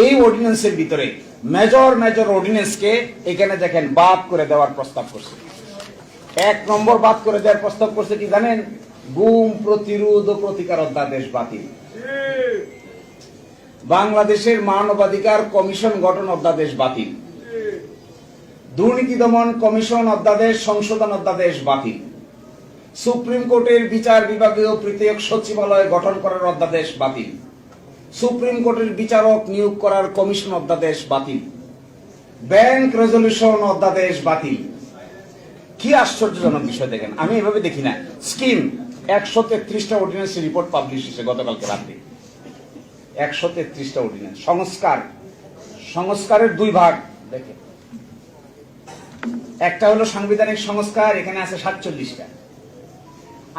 এই অর্ডিন্যান্সের ভিতরে major major অর্ডিন্যান্সকে এখানে দেখেন বাদ করে দেওয়ার প্রস্তাব করছে। 1 নম্বর বাদ করে দেওয়ার প্রস্তাব করছে কি জানেন? গুম প্রতিরোধ ও প্রতিকার অধ্যাদেশ বাতিল, বাংলাদেশের মানবাধিকার কমিশন গঠন অধ্যাদেশ বাতিল, দুর্নীতি দমন কমিশন অধ্যাদেশ সংশোধন অধ্যাদেশ বাতিল, সুপ্রিম কোর্টের বিচার বিভাগীয় পৃথক সচিবালয় গঠন করার অধ্যাদেশ বাতিল, সুপ্রিম কোর্টের বিচারক নিয়োগ করার কমিশন অধ্যাদেশ বাতিল, ব্যাংক রেজলিউশন অধ্যাদেশ বাতিল। কি আশ্চর্যজনক বিষয় দেখেন, আমি এভাবে দেখি না। স্কিম 133টা অর্ডিন্যান্স রিপোর্ট পাবলিশ হয়েছে গতকালকে রাতে। 133টা অর্ডিন্যান্স। সংস্কারের 2 ভাগ দেখেন, একটা হলো সাংবিধানিক সংস্কার, এখানে আছে 47টা,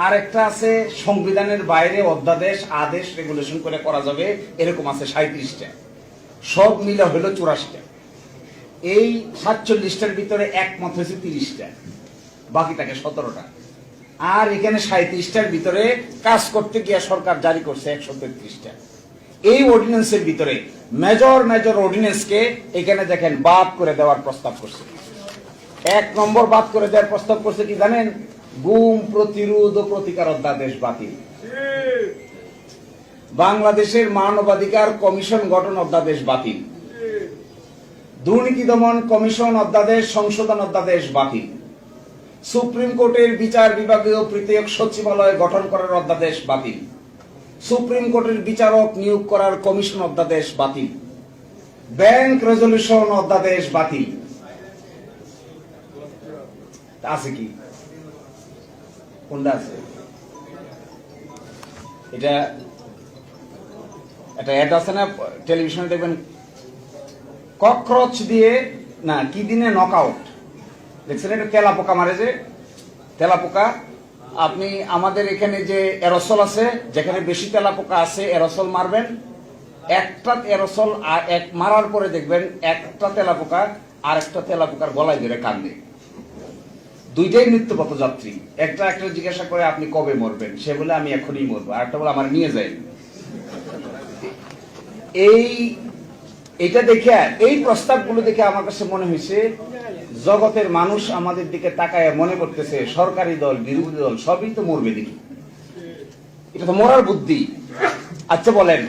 আর একটা আছে সংবিধানের বাইরে অধ্যাদেশ আদেশ রেগুলেশন করে করা যাবে, এরকম আছে 37টা। সব মিলে হলো 84টা। এই 47টার ভিতরে একমত হয়েছে 30টা, বাকি থাকে 17টা। আর এখানে 37টার ভিতরে কাজ করতে গিয়ে সরকার জারি করছে 133টা। এই অর্ডিন্যান্সের ভিতরে মেজর মেজর অর্ডিন্যান্সকে এখানে দেখেন বাদ করে দেওয়ার প্রস্তাব করছে। 1 নম্বর বাদ করে দেওয়ার প্রস্তাব করছে কি জানেন? গুম প্রতিরোধ ও প্রতিকার অধ্যাদেশ বাতিল, বাংলাদেশের মানবাধিকার কমিশন গঠন অধ্যাদেশ বাতিল, দুর্নীতি দমন কমিশন অধ্যাদেশ সংশোধন অধ্যাদেশ বাতিল, সুপ্রিম কোর্টের বিচার বিভাগীয় পৃথক সচিবালয় গঠন করার অধ্যাদেশ বাতিল, সুপ্রিম কোর্টের বিচারক নিয়োগ করার কমিশন অধ্যাদেশ বাতিল, ব্যাংক রেজলিউশন অধ্যাদেশ বাতিল। আছে কি? কোনটা আছে? এটা একটা অ্যাড আছে না টেলিভিশনে, দেখবেন ককরোচ দিয়ে না কি দিনে নকআউট দেখছেন? এটা তেলাপোকা মারে, যে তেলাপোকা। আপনি আমাদের এখানে যে এরোসল আছে, যেখানে বেশি তেলাপোকা আছে এরোসল মারবেন, একটা এরোসল এক মারার পরে দেখবেন একটা তেলাপোকা আর একটা তেলাপোকার গলায় ধরে কান্দে। দুইটাই মৃত্যুপথ যাত্রী। একটা জিজ্ঞাসা করে আপনি কবে মরবেন, সে বলে আমি এখনই মরবো, আর একটা বলে আমার নিয়ে যাই। এইটা দেখে, এই প্রস্তাবগুলো দেখে আমার কাছে মনে হয়েছে জগতের মানুষ আমাদের দিকে তাকায় মনে করতেছে সরকারি দল বিরোধী দল সবই তো মরবে দেখি, এটা তো মরার বুদ্ধি। আচ্ছা বলেন,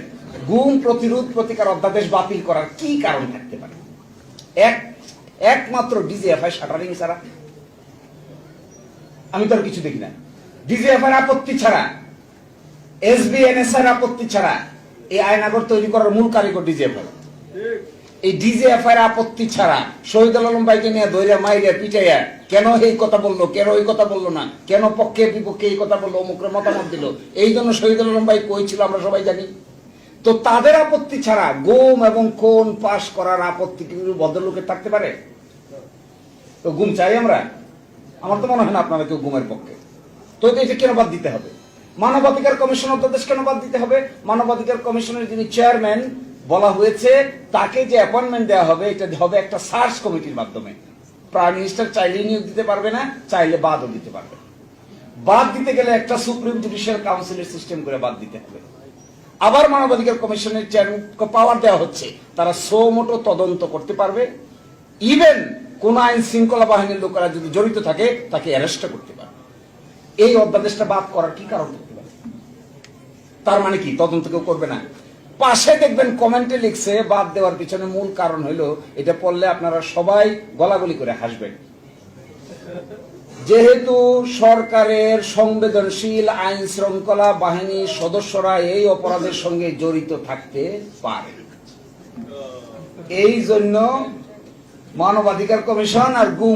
গুম প্রতিরোধ প্রতিকার অধ্যাদেশ বাতিল করার কি কারণ থাকতে পারে? একমাত্র ডিজিএফআই শাটারিং ছাড়া আমি তো আর কিছু দেখি না। ডিজিএফআই আপত্তি ছাড়া, এসবিএনএস এর আপত্তি ছাড়া এই আইনাগর তৈরি করার মূল কারিগর ডিজিএফআই। এই ডিজিএফআই এর আপত্তি ছাড়া শহীদুল আলম ভাইকে নিয়ে দইরা মাইরা পিটাইয়া কেন এই কথা বললো, কেন ওই কথা বললো না, কেন পক্ষে বিপক্ষে এই কথা বললো, অমুকের মতামত দিল, এই জন্য শহীদুল আলম ভাই কই ছিল আমরা সবাই জানি। তো তাদের আপত্তি ছাড়া গুম এবং খুন পাশ করার আপত্তি কি ভদ্রলোকের থাকতে পারে? তো গুম চাই আমরা? আমার তো মনে হয় না আপনারা কেউ গুমের পক্ষে। তো এটা কেন বাদ দিতে হবে? মানবাধিকার কমিশন অধ্যাদেশ কেন বাদ দিতে হবে? মানবাধিকার কমিশনের যিনি চেয়ারম্যান বলা হয়েছে, তাকে যে অ্যাপয়েন্টমেন্ট দেওয়া হবে এটা হবে একটা সার্চ কমিটির মাধ্যমে। প্রাইম মিনিস্টার চাইলে নিয়োগ দিতে পারবে না, চাইলে বাদও দিতে পারবে। বাদ দিতে গেলে একটা সুপ্রিম জুডিশিয়াল কাউন্সিলের সিস্টেম করে বাদ দিতে হবে। আবার মানবাধিকার কমিশনের চেয়ারম্যানকে পাওয়ার দেওয়া হচ্ছে, তারা সো মোটো তদন্ত করতে পারবে, ইভেন কোন আইন শৃঙ্খলা বাহিনীর লোকেরা যদি জড়িত থাকে তাকে অ্যারেস্ট করতে পারবে। এই অধ্যাদেশটা বাদ করার কি কারণ থাকতে পারে? তার মানে কি তদন্ত কেউ করবে না? পাশে দেখবেন কমেন্টে লিখছে বাদ দেওয়ার পিছনে মূল কারণ হলো, এটা পড়লে আপনারা সবাই গলাগলি করে হাসবেন, যেহেতু সরকারের সংবেদনশীল আইন শৃঙ্খলা বাহিনীর সদস্যরা এই অপরাধের সঙ্গে জড়িত থাকতে পারে, এই জন্য মানবাধিকার কমিশন আর গুম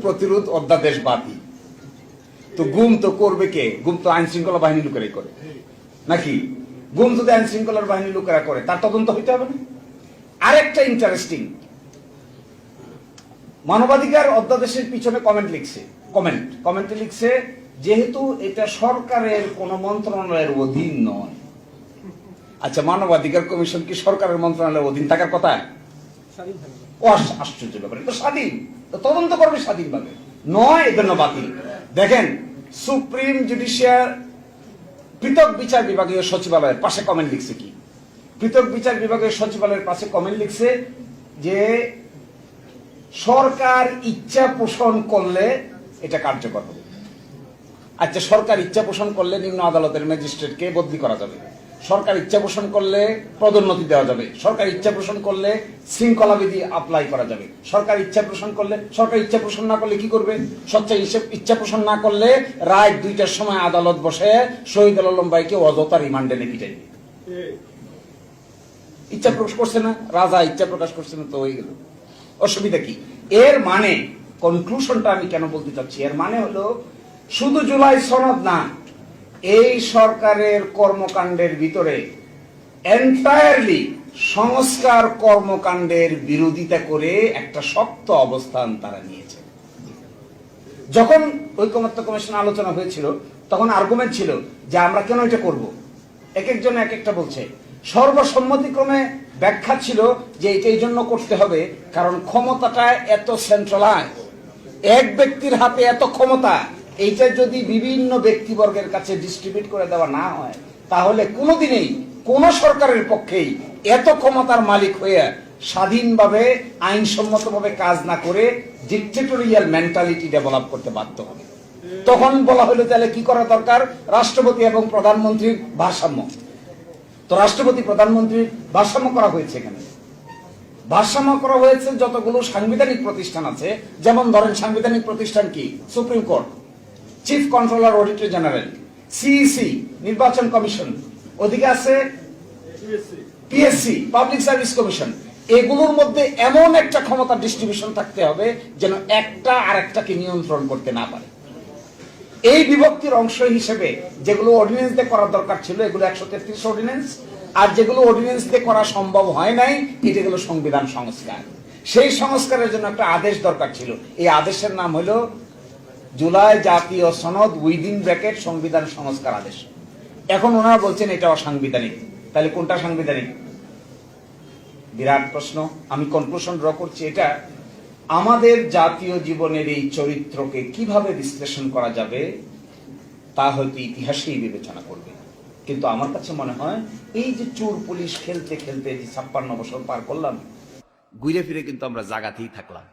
প্রতিরোধ অধ্যাদেশ বাতিল। তো গুম তো করবে কে? গুম তো আইন শৃঙ্খলা বাহিনীর লোকেরাই করে নাকি? গুম যদি আইন শৃঙ্খলার বাহিনীর লোকেরা করে, তার তদন্ত হইতে হবে না? আরেকটা ইন্টারেস্টিং, মানবাধিকার অধ্যাদেশের পিছনে কমেন্টে লিখছে যেহেতু এটা সরকারের কোন মন্ত্রণালয়ের অধীন নয়। আচ্ছা, মানবাধিকার কমিশন কি সরকারের মন্ত্রণালয়ের অধীন থাকার কথা? আশ্চর্য ব্যাপার, এটা স্বাধীন, তদন্ত করবে স্বাধীনভাবে, নয় এজন্য বাতিল। দেখেন, সুপ্রিম জুডিশিয়াল পৃথক বিচার বিভাগীয় সচিবালয়ের পাশে কমেন্ট লিখছে কি, পৃথক বিচার বিভাগের সচিবালয়ের পাশে কমেন্ট লিখছে যে সরকার ইচ্ছা পোষণ করলে এটা কার্যকর হবে। আচ্ছা, সরকার ইচ্ছা পোষণ করলে নিম্ন আদালতের ম্যাজিস্ট্রেটকে বদলি করা যাবে, সরকার ইচ্ছা পোষণ করলে পদোন্নতি দেওয়া যাবে, সরকার ইচ্ছা পোষণ করলে শৃঙ্খলা বিধি অ্যাপ্লাই করা যাবে, সরকার ইচ্ছা পোষণ করলে, সরকার ইচ্ছা পোষণ না করলে কি করবে? ইচ্ছা পোষণ না করলে রাত 2টার সময় আদালত বসে শহীদ আলম ভাইকে অযথা রিমান্ডে নিয়ে পিটাইবে। ইচ্ছা প্রকাশ করছে না, রাজা ইচ্ছা প্রকাশ করছে না, তো হয়ে গেল। অসুবিধা কি? এর মানে কনক্লুশনটা আমি কেন বলতে চাচ্ছি, এর মানে হলো শুধু জুলাই সনদ না, এই সরকারের কর্মকাণ্ডের ভিতরে এন্টায়ারলি সংস্কার কর্মকাণ্ডের বিরোধিতা করে একটা শক্ত অবস্থান তারা নিয়েছে। যখন ঐকমত্য কমিশন আলোচনা হয়েছিল তখন আর্গুমেন্ট ছিল যে আমরা কেন এটা করব, এক একজন এক একটা বলছে। সর্বসম্মতিক্রমে ব্যাখ্যা ছিল যে এটা এই জন্য করতে হবে কারণ ক্ষমতাটা এত সেন্ট্রালাইজ, এক ব্যক্তির হাতে এত ক্ষমতা, এইটা যদি বিভিন্ন ব্যক্তিবর্গের কাছে ডিস্ট্রিবিউট করে দেওয়া না হয় তাহলে কোনোদিনই কোন সরকারের পক্ষেই এত ক্ষমতার মালিক হয়ে স্বাধীনভাবে আইনসম্মতভাবে কাজ না করে ডিক্টেটোরিয়াল মেন্টালিটি ডেভেলপ করতে বাধ্য হবে। তখন বলা হলো তাহলে কি করা দরকার? রাষ্ট্রপতি এবং প্রধানমন্ত্রীর ভারসাম্য। তো রাষ্ট্রপতি প্রধানমন্ত্রীর ভারসাম্য করা হয়েছে। এখানে ভারসাম্য করা হয়েছে যতগুলো সাংবিধানিক প্রতিষ্ঠান আছে, যেমন ধরেন সাংবিধানিক প্রতিষ্ঠান কি? Supreme court, chief controller auditor general, CEC নির্বাচন কমিশন, ওদিকে আছে পিএসসি পাবলিক সার্ভিস কমিশন। এগুলোর মধ্যে এমন একটা ক্ষমতা ডিস্ট্রিবিউশন থাকতে হবে যেন একটা আরেকটাকে নিয়ন্ত্রণ করতে না পারে। এই বিভক্তির অংশ হিসেবে যেগুলো অর্ডিন্যান্স দিয়ে করার দরকার ছিল এগুলো 133 অর্ডিন্যান্স, আর যেগুলো অর্ডিন্যান্স দিয়ে করা সম্ভব হয় নাই এটা হলো সংবিধান সংস্কার। সেই সংস্কারের জন্য একটা আদেশ দরকার ছিল, এই আদেশের নাম হলো জুলাই জাতীয় সনদ উইদিন ব্র্যাকেট সংবিধান সংস্কার আদেশ। এখন ওনারা বলছেন এটা অসাংবিধানিক, তাহলে কোনটা সাংবিধানিক? বিরাট প্রশ্ন। আমি কনক্লুশন ড্র করছি, এটা আমাদের জাতীয় জীবনের এই চরিত্রকে কিভাবে বিশ্লেষণ করা যাবে তা হয়তো ইতিহাসেই বিবেচনা করবে। কিন্তু আমার কাছে মনে হয় এই যে চোর পুলিশ খেলতে খেলতে যে 56 বছর পার করলাম, ঘুরে ফিরে কিন্তু আমরা জায়গাতেই থাকলাম।